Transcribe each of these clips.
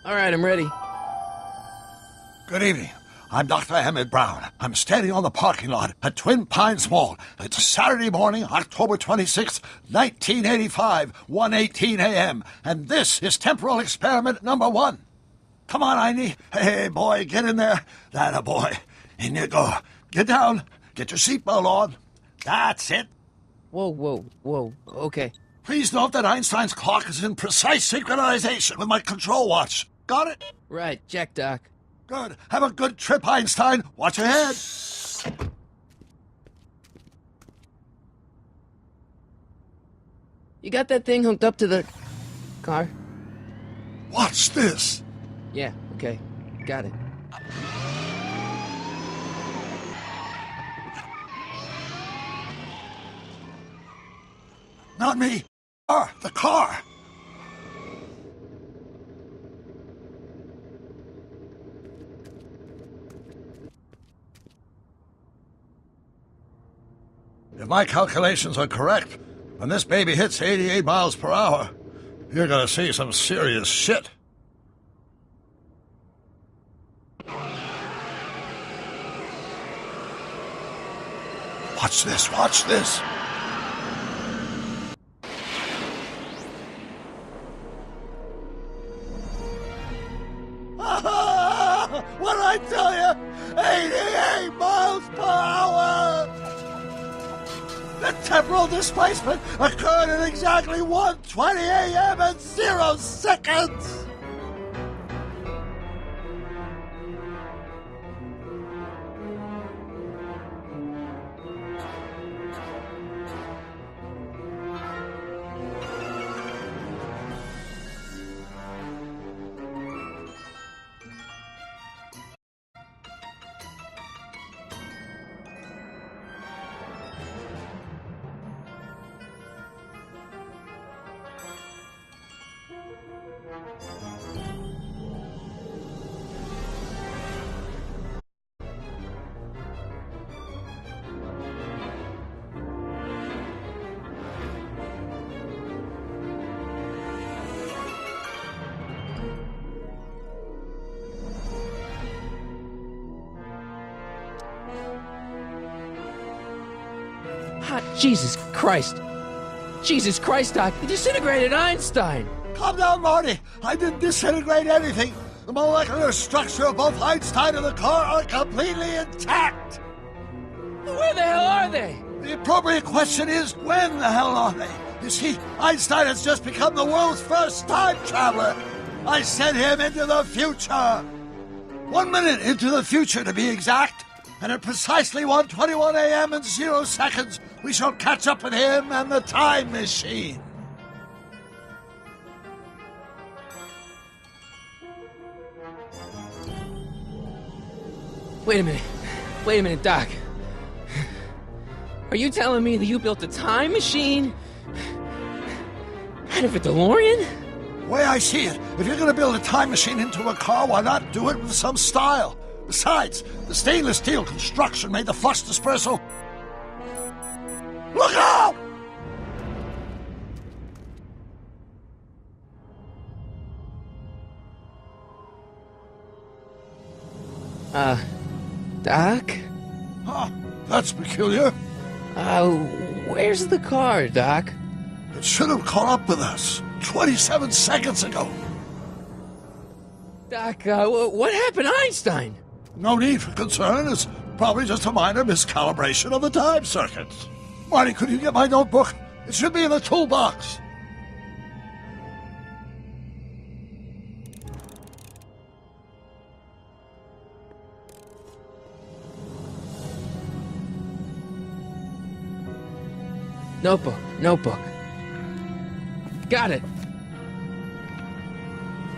All right, I'm ready. Good evening. I'm Dr. Emmett Brown. I'm standing on the parking lot at Twin Pines Mall. It's Saturday morning, October 26th, 1985, 1:18 a.m., and this is temporal experiment number 1. Come on, Einie. Hey, boy, get in there. That a boy. In you go. Get down. Get your seatbelt on. That's it. Whoa. Okay. Please note that Einstein's clock is in precise synchronization with my control watch. Got it? Right, check, Doc. Good. Have a good trip, Einstein. Watch your head. You got that thing hooked up to the car? Watch this. Yeah, okay. Got it. Not me. The car. If my calculations are correct, when this baby hits 88 miles per hour, you're gonna see some serious shit. Watch this, watch this. What did I tell you? 88 miles per hour! The temporal displacement occurred at exactly 1:20 a.m. and 0 seconds! Jesus Christ. Jesus Christ, Doc. You disintegrated Einstein. Calm down, Marty. I didn't disintegrate anything. The molecular structure of both Einstein and the car are completely intact. Where the hell are they? The appropriate question is, when the hell are they? You see, Einstein has just become the world's first time traveler. I sent him into the future. 1 minute into the future, to be exact. And at precisely 1:21 a.m. and 0 seconds, we shall catch up with him and the time machine. Wait a minute, Doc. Are you telling me that you built a time machine out of a DeLorean? The way I see it, if you're going to build a time machine into a car, why not do it with some style? Besides, the stainless steel construction made the flux dispersal. Look out! Doc? Huh, that's peculiar. Where's the car, Doc? It should have caught up with us 27 seconds ago. Doc, what happened to Einstein? No need for concern. It's probably just a minor miscalibration of the time circuits. Marty, could you get my notebook? It should be in the toolbox. Notebook. Got it.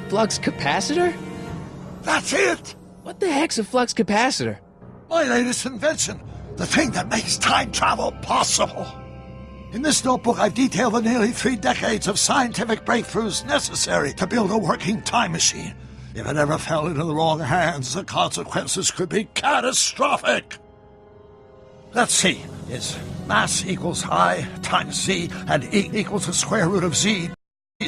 Flux capacitor? That's it! What the heck's a flux capacitor? My latest invention. The thing that makes time travel possible. In this notebook, I've detailed the nearly 3 decades of scientific breakthroughs necessary to build a working time machine. If it ever fell into the wrong hands, the consequences could be catastrophic. Let's see. It's mass equals I times Z, and E equals the square root of Z.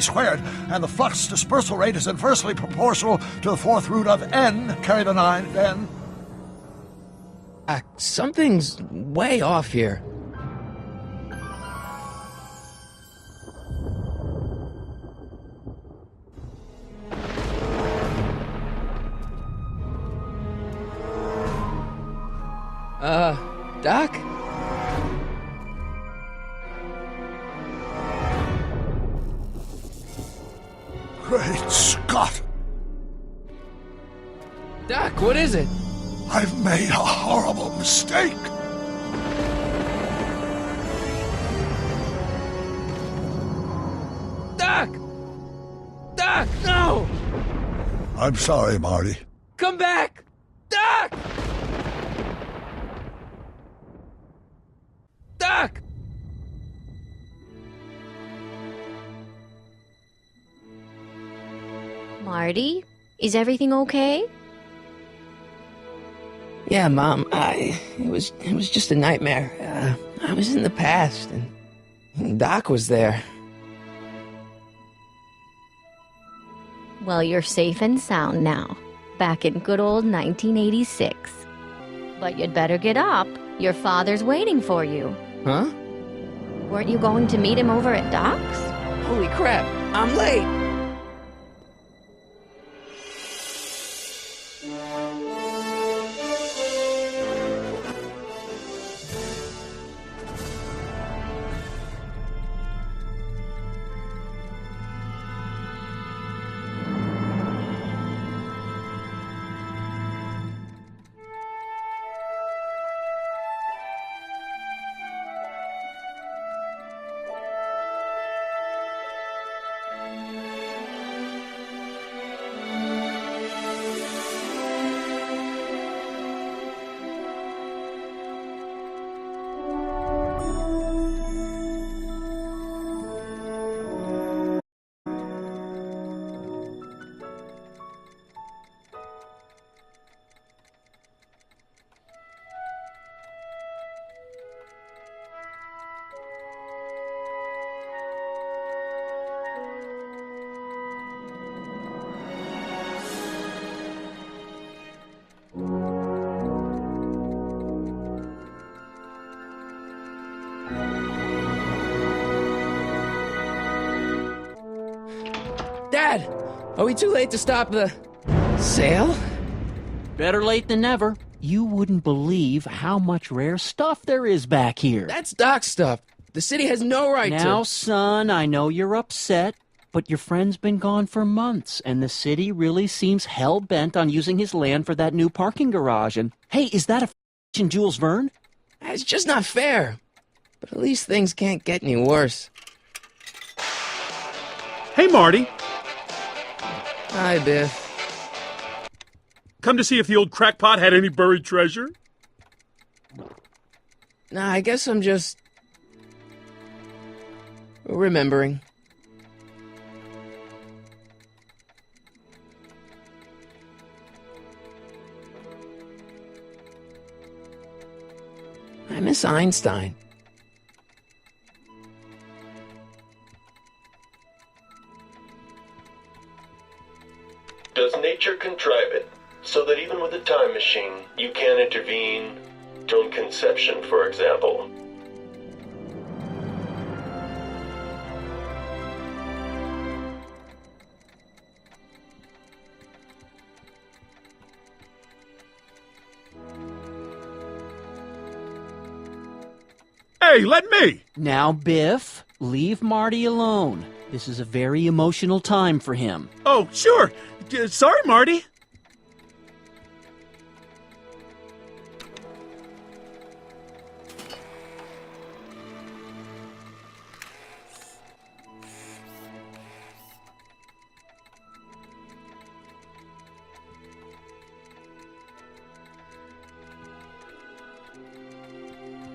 squared, and the flux dispersal rate is inversely proportional to the fourth root of n, carry the 9, n. Something's way off here. Doc? Great Scott! Doc, what is it? I've made a horrible mistake! Doc! Doc, no! I'm sorry, Marty. Come back! Doc! Doc! Marty, is everything okay? Yeah, Mom, it was just a nightmare. I was in the past, and Doc was there. Well, you're safe and sound now, back in good old 1986. But you'd better get up. Your father's waiting for you. Huh? Weren't you going to meet him over at Doc's? Holy crap, I'm late! Dad, are we too late to stop the sale? Better late than never. You wouldn't believe how much rare stuff there is back here. That's Doc's stuff. The city has no right to... Now, son, I know you're upset, but your friend's been gone for months, and the city really seems hell-bent on using his land for that new parking garage. And, hey, is that a f***ing Jules Verne? It's just not fair. But at least things can't get any worse. Hey, Marty. Hi, Biff. Come to see if the old crackpot had any buried treasure? Nah, I guess I'm just... remembering. I miss Einstein. Does nature contrive it so that even with a time machine, you can intervene? During conception, for example. Hey, let me! Now, Biff, leave Marty alone. This is a very emotional time for him. Oh, sure. Sorry, Marty.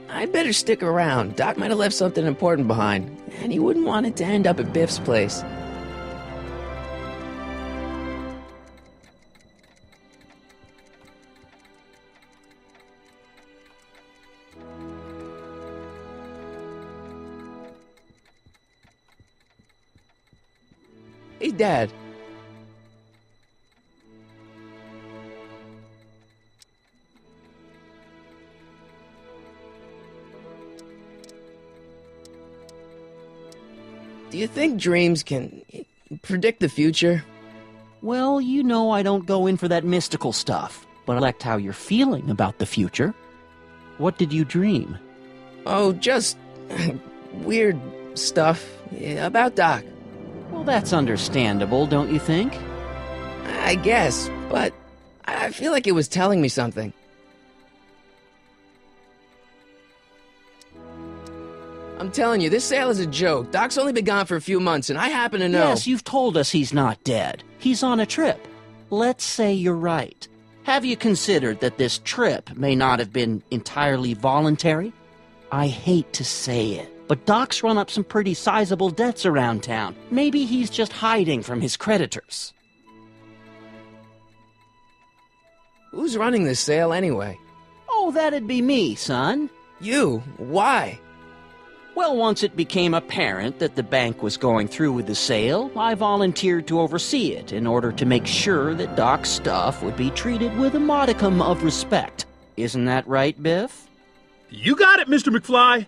I'd better stick around. Doc might have left something important behind, and he wouldn't want it to end up at Biff's place. Hey, Dad. Do you think dreams can predict the future? Well, you know I don't go in for that mystical stuff, but I like how you're feeling about the future. What did you dream? Oh, just weird stuff about Doc. Well, that's understandable, don't you think? I guess, but I feel like it was telling me something. I'm telling you, this sale is a joke. Doc's only been gone for a few months, and I happen to know... Yes, you've told us he's not dead. He's on a trip. Let's say you're right. Have you considered that this trip may not have been entirely voluntary? I hate to say it, but Doc's run up some pretty sizable debts around town. Maybe he's just hiding from his creditors. Who's running this sale anyway? Oh, that'd be me, son. You? Why? Well, once it became apparent that the bank was going through with the sale, I volunteered to oversee it in order to make sure that Doc's stuff would be treated with a modicum of respect. Isn't that right, Biff? You got it, Mr. McFly.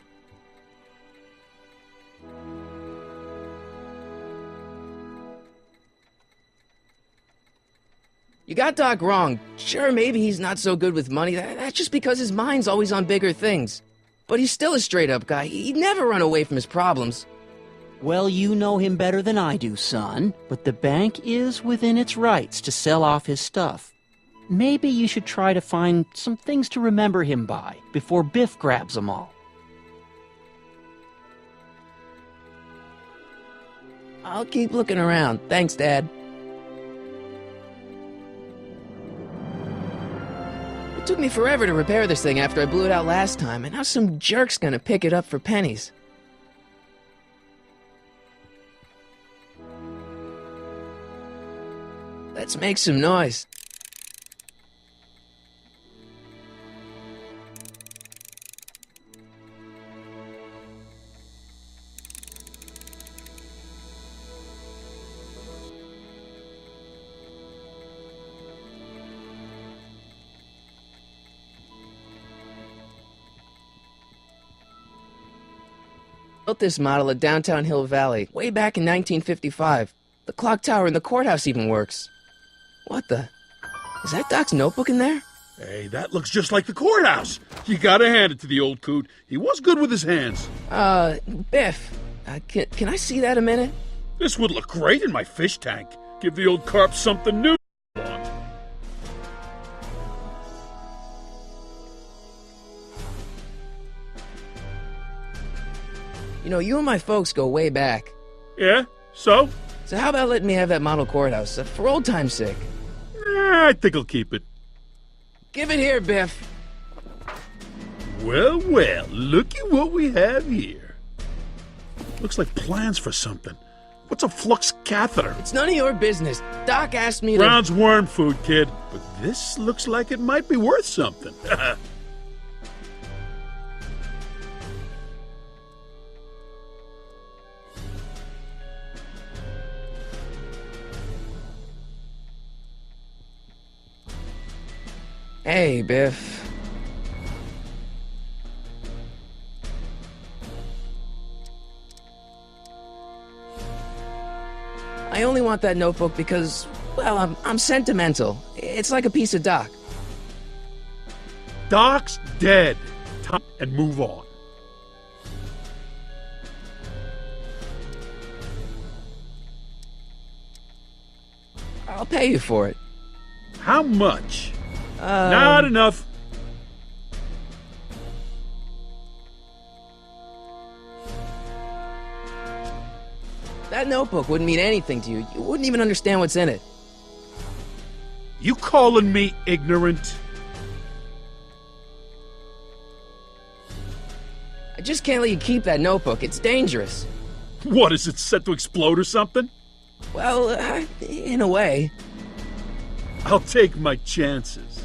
You got Doc wrong. Sure, maybe he's not so good with money. That's just because his mind's always on bigger things. But he's still a straight-up guy. He'd never run away from his problems. Well, you know him better than I do, son. But the bank is within its rights to sell off his stuff. Maybe you should try to find some things to remember him by before Biff grabs them all. I'll keep looking around. Thanks, Dad. It took me forever to repair this thing after I blew it out last time, and now some jerk's gonna pick it up for pennies. Let's make some noise. Built this model at downtown Hill Valley way back in 1955. The clock tower in the courthouse even works. What the? Is that Doc's notebook in there? Hey, that looks just like the courthouse. You gotta hand it to the old coot. He was good with his hands. Biff, can I see that a minute? This would look great in my fish tank. Give the old carp something new. You know, you and my folks go way back. Yeah? So? So how about letting me have that model courthouse, for old time's sake? I think I'll keep it. Give it here, Biff. Well, well, looky what we have here. Looks like plans for something. What's a flux catheter? It's none of your business. Doc asked me to... Brown's worm food, kid. But this looks like it might be worth something. Hey, Biff. I only want that notebook because, well, I'm sentimental. It's like a piece of Doc. Doc's dead. Time and move on. I'll pay you for it. How much? Not enough. That notebook wouldn't mean anything to you. You wouldn't even understand what's in it. You calling me ignorant? I just can't let you keep that notebook. It's dangerous. What, is it set to explode or something? Well, in a way. I'll take my chances.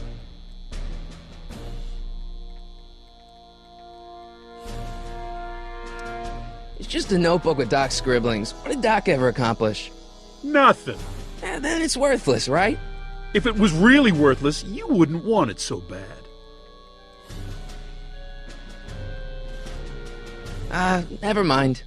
It's just a notebook with Doc's scribblings. What did Doc ever accomplish? Nothing. And then it's worthless, right? If it was really worthless, you wouldn't want it so bad. Never mind.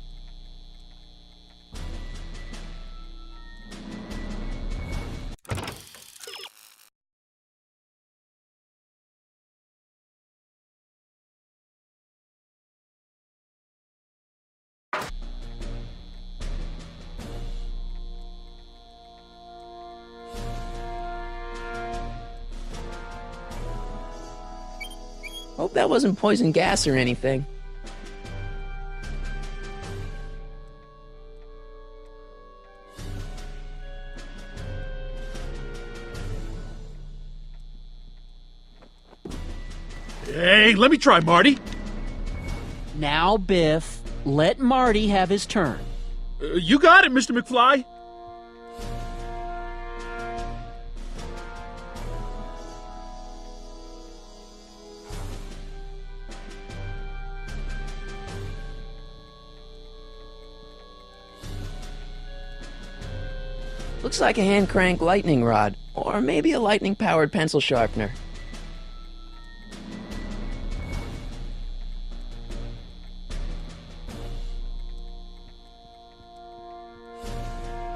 Hope that wasn't poison gas or anything. Hey, let me try, Marty. Now, Biff, let Marty have his turn. You got it, Mr. McFly. Looks like a hand crank lightning rod, or maybe a lightning powered pencil sharpener.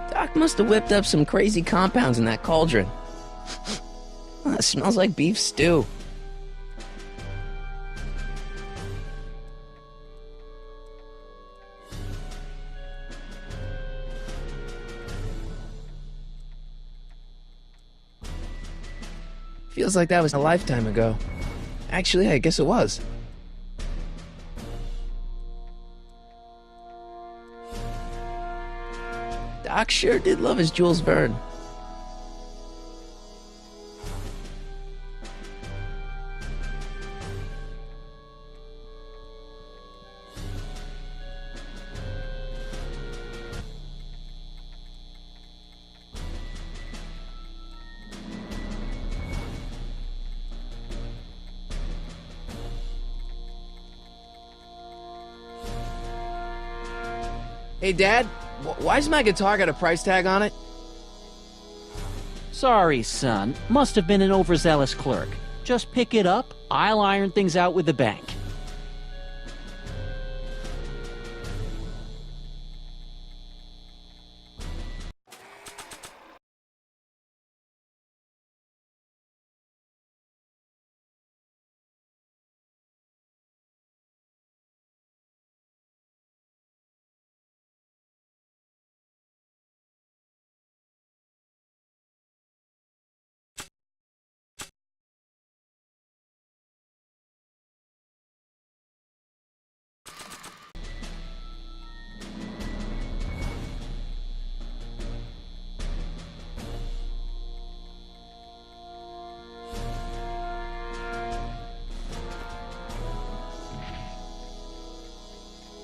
Doc must have whipped up some crazy compounds in that cauldron. It smells like beef stew. Feels like that was a lifetime ago. Actually, I guess it was. Doc sure did love his Jules Verne. Hey, Dad, why's my guitar got a price tag on it? Sorry, son. Must have been an overzealous clerk. Just pick it up. I'll iron things out with the bank.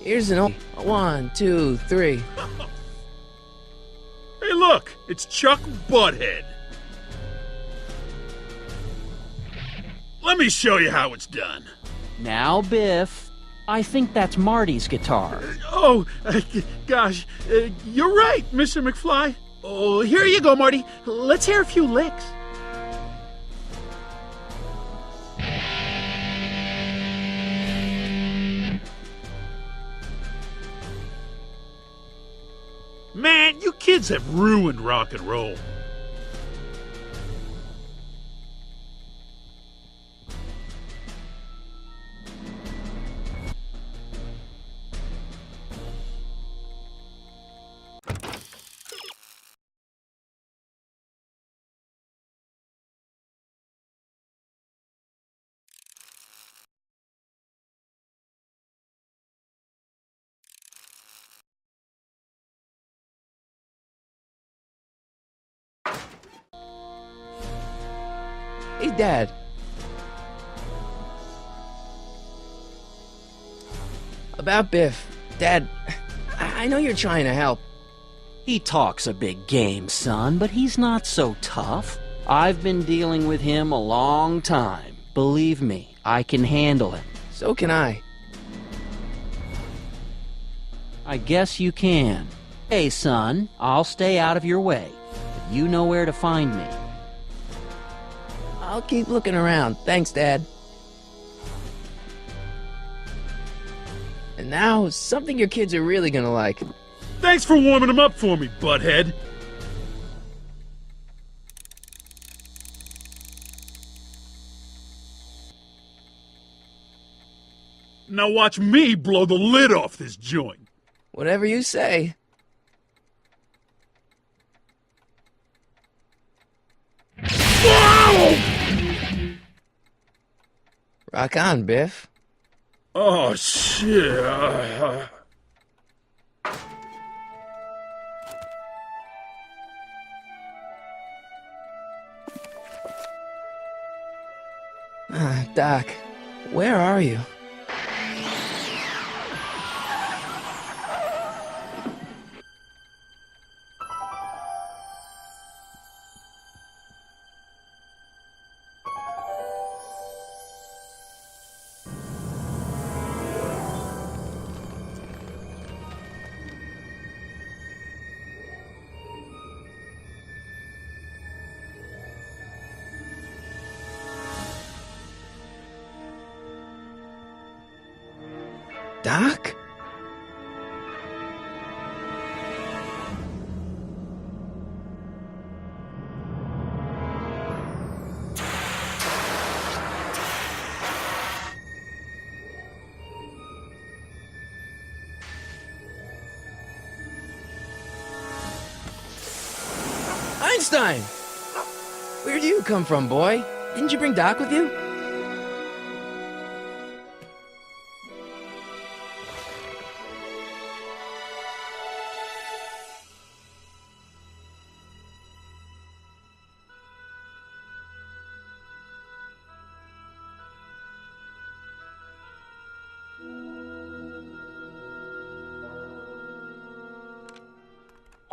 Here's an old 1, 2, 3. Hey, look, it's Chuck Butthead. Let me show you how it's done. Now, Biff, I think that's Marty's guitar. Oh, gosh, you're right, Mr. McFly. Oh, here you go, Marty. Let's hear a few licks. Man, you kids have ruined rock and roll. Hey, Dad. About Biff. Dad, I know you're trying to help. He talks a big game, son, but he's not so tough. I've been dealing with him a long time. Believe me, I can handle him. So can I. I guess you can. Hey, son, I'll stay out of your way. But you know where to find me. I'll keep looking around. Thanks, Dad. And now, something your kids are really gonna like. Thanks for warming him up for me, butthead. Now watch me blow the lid off this joint. Whatever you say. Whoa! Rock on, Biff. Oh, shit. Doc, where are you? Doc? Einstein! Where do you come from, boy? Didn't you bring Doc with you?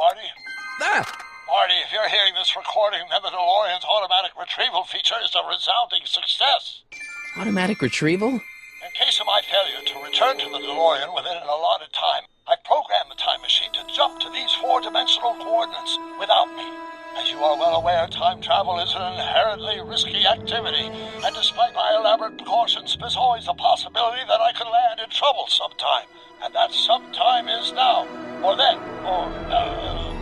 Marty? Ah! Marty, if you're hearing this recording, then the DeLorean's automatic retrieval feature is a resounding success. Automatic retrieval? In case of my failure to return to the DeLorean within an allotted time, I programmed the time machine to jump to these four-dimensional coordinates without me. As you are well aware, time travel is an inherently risky activity, and despite my elaborate precautions, there's always a possibility that I could land in trouble sometime. And that sometime is now, or then, or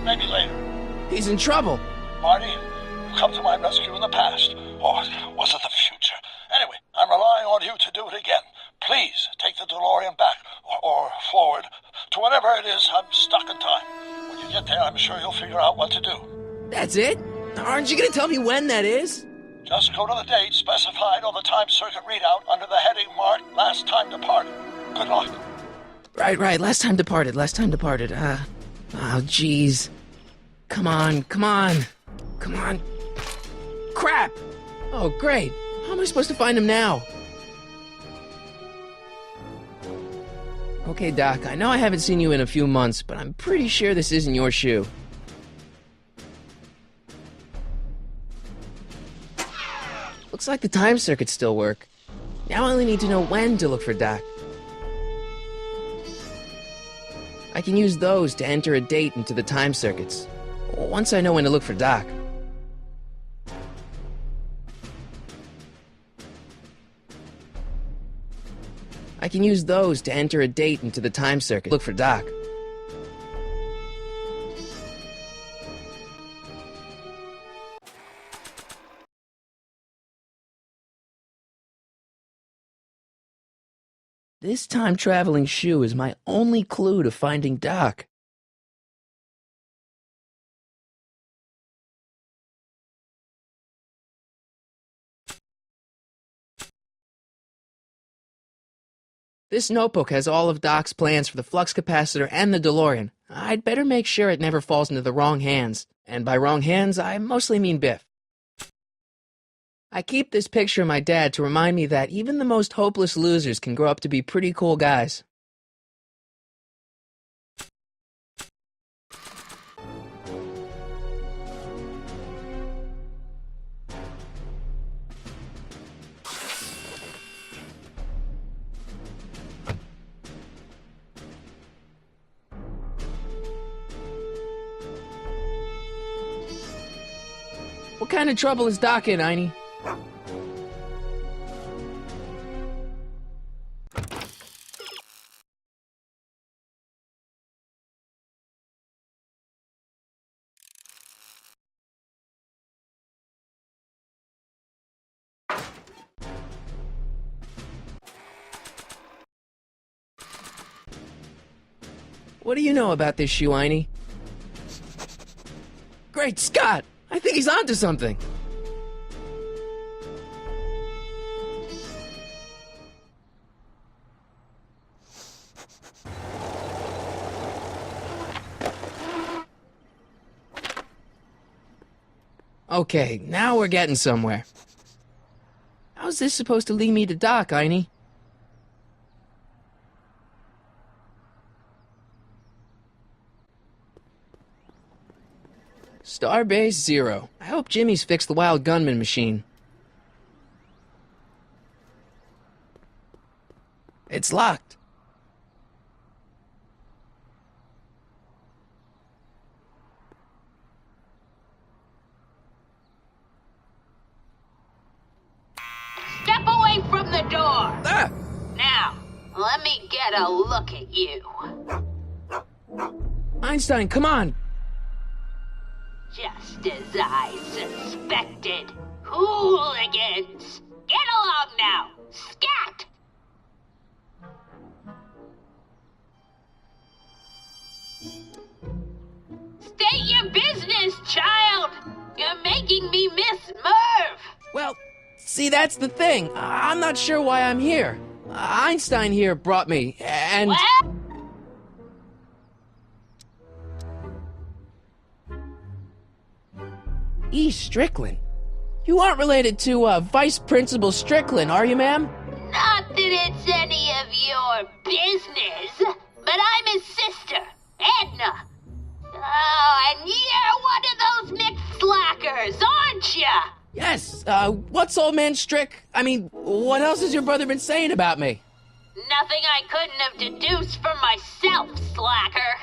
maybe later. He's in trouble. Marty, you come to my rescue in the past, or was it the future? Anyway, I'm relying on you to do it again. Please take the DeLorean back, or forward, to whenever it is I'm stuck in time. When you get there, I'm sure you'll figure out what to do. That's it? Aren't you gonna tell me when that is? Just go to the date specified on the time circuit readout under the heading marked Last Time Departed. Good luck. Right. Last time departed. Oh, jeez. Come on. Crap! Oh, great. How am I supposed to find him now? Okay, Doc, I know I haven't seen you in a few months, but I'm pretty sure this isn't your shoe. Looks like the time circuits still work. Now I only need to know when to look for Doc. I can use those to enter a date into the time circuits. Once I know when to look for Doc. I can use those to enter a date into the time circuit. Look for Doc. This time-traveling shoe is my only clue to finding Doc. This notebook has all of Doc's plans for the flux capacitor and the DeLorean. I'd better make sure it never falls into the wrong hands. And by wrong hands, I mostly mean Biff. I keep this picture of my dad to remind me that even the most hopeless losers can grow up to be pretty cool guys. What kind of trouble is Doc in, Einie? What do you know about this shoe, Einie? Great Scott! I think he's onto something! Okay, now we're getting somewhere. How's this supposed to lead me to Doc, Einie? Starbase 0. I hope Jimmy's fixed the Wild Gunman machine. It's locked. Step away from the door! Ah! Now, let me get a look at you. Einstein, come on! Just as I suspected. Hooligans! Get along now! Scat! State your business, child! You're making me miss Merv! Well, see, that's the thing. I'm not sure why I'm here. Einstein here brought me, and... Well? E. Strickland. You aren't related to, Vice Principal Strickland, are you, ma'am? Not that it's any of your business, but I'm his sister, Edna. Oh, and you're one of those mixed slackers, aren't ya? Yes, what's old man Strick? I mean, what else has your brother been saying about me? Nothing I couldn't have deduced for myself, slacker.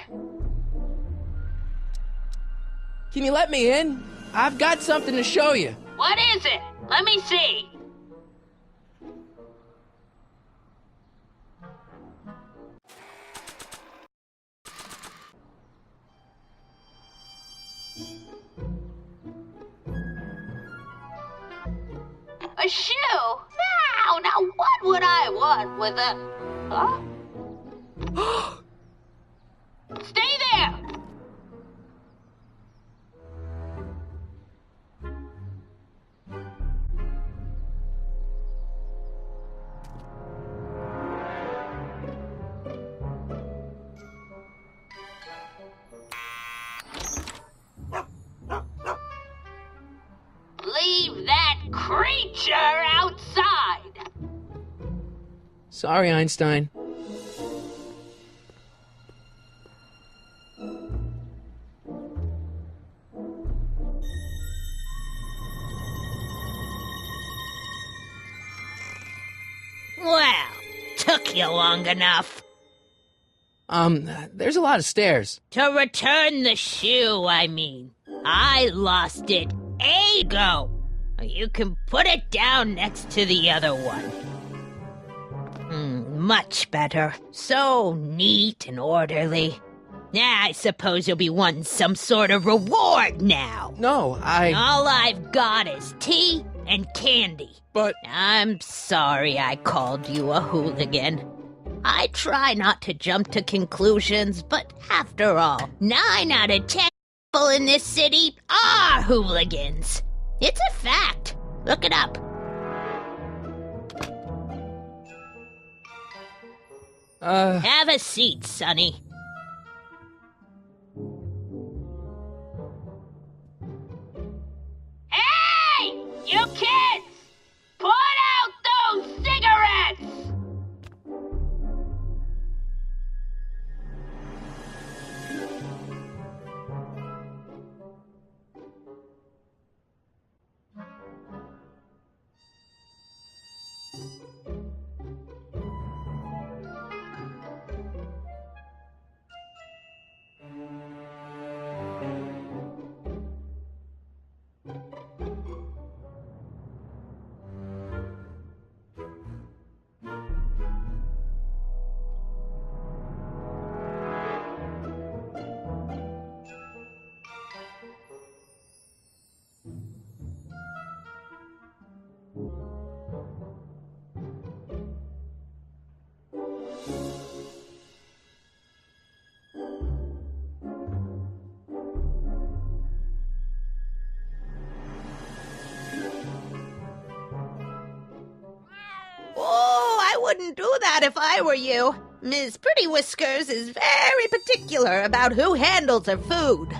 Can you let me in? I've got something to show you. What is it? Let me see. A shoe? Now what would I want with a... Huh? Stay there! Leave that creature outside! Sorry, Einstein. Well, took you long enough. There's a lot of stairs. To return the shoe, I mean. I lost it ago. You can put it down next to the other one. Much better. So neat and orderly. I suppose you'll be wanting some sort of reward now. No, All I've got is tea and candy. But... I'm sorry I called you a hooligan. I try not to jump to conclusions, but after all, 9 out of 10 people in this city are hooligans. It's a fact. Look it up. Have a seat, Sonny. Hey! You kids! Put out those cigarettes! that if I were you. Ms. Pretty Whiskers is very particular about who handles her food.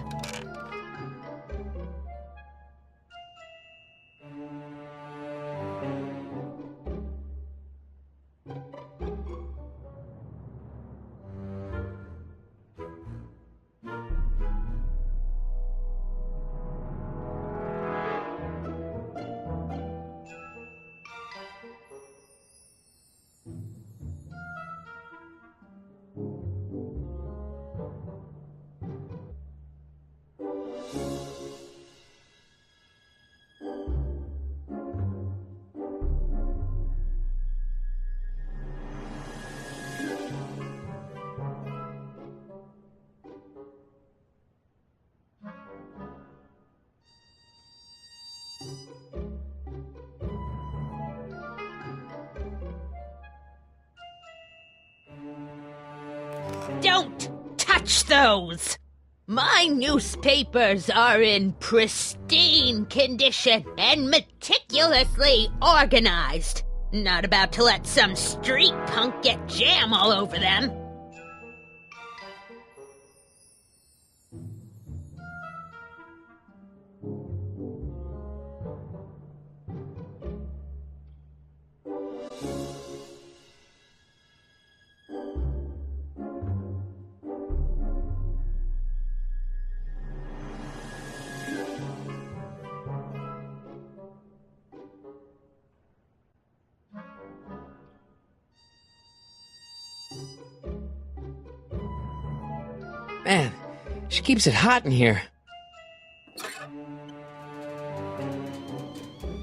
Don't touch those! My newspapers are in pristine condition and meticulously organized. Not about to let some street punk get jam all over them. Man, she keeps it hot in here.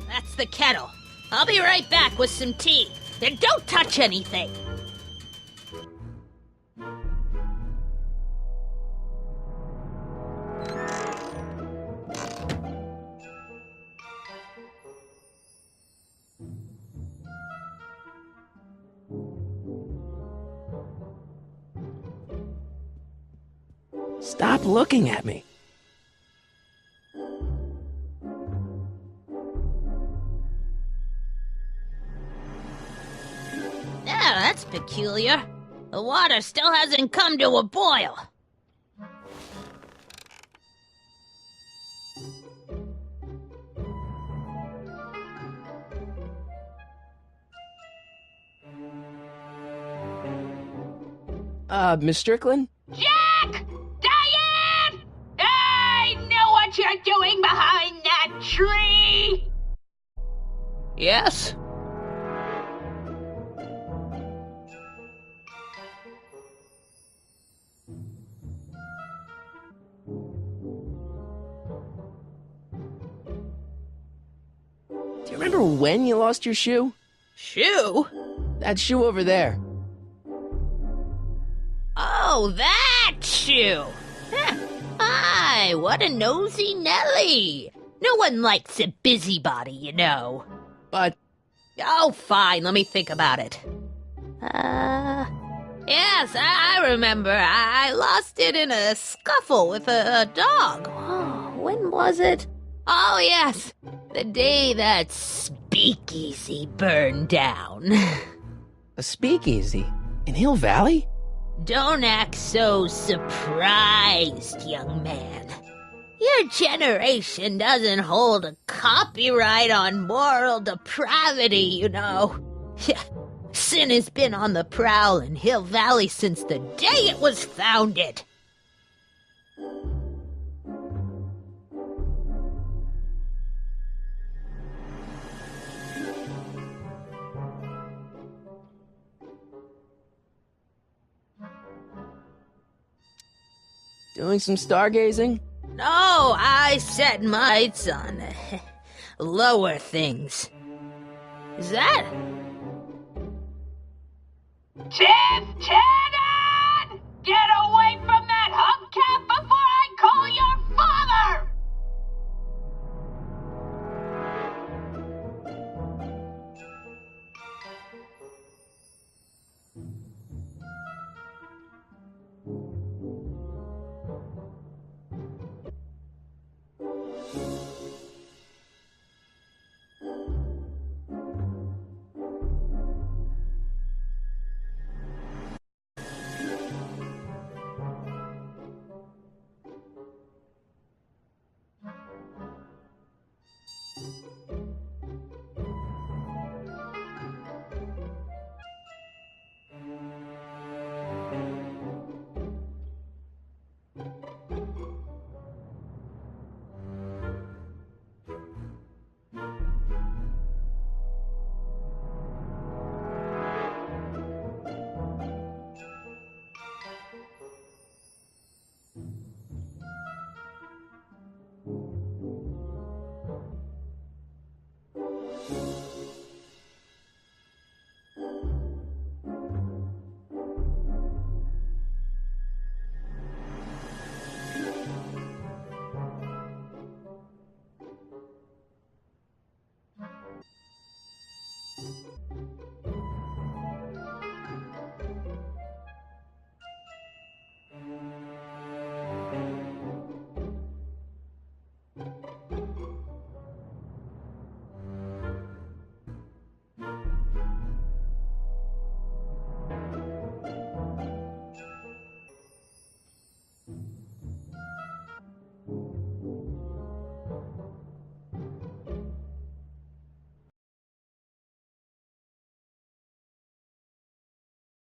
That's the kettle. I'll be right back with some tea. Then don't touch anything. Stop looking at me. Yeah, that's peculiar. The water still hasn't come to a boil. Miss Strickland? Jack! Diane! I know what you're doing behind that tree! Yes? Do you remember when you lost your shoe? Shoe? That shoe over there. Oh, that shoe! Hi, what a nosy Nelly! No one likes a busybody, you know. But Oh, fine, let me think about it. Yes, I remember. I lost it in a scuffle with a dog. Oh, when was it? Oh, yes, the day that speakeasy burned down. a speakeasy in Hill Valley? Don't act so surprised, young man. Your generation doesn't hold a copyright on moral depravity, you know. Sin has been on the prowl in Hill Valley since the day it was founded. Doing some stargazing? No, I set my sights on lower things. Is that? Tiff!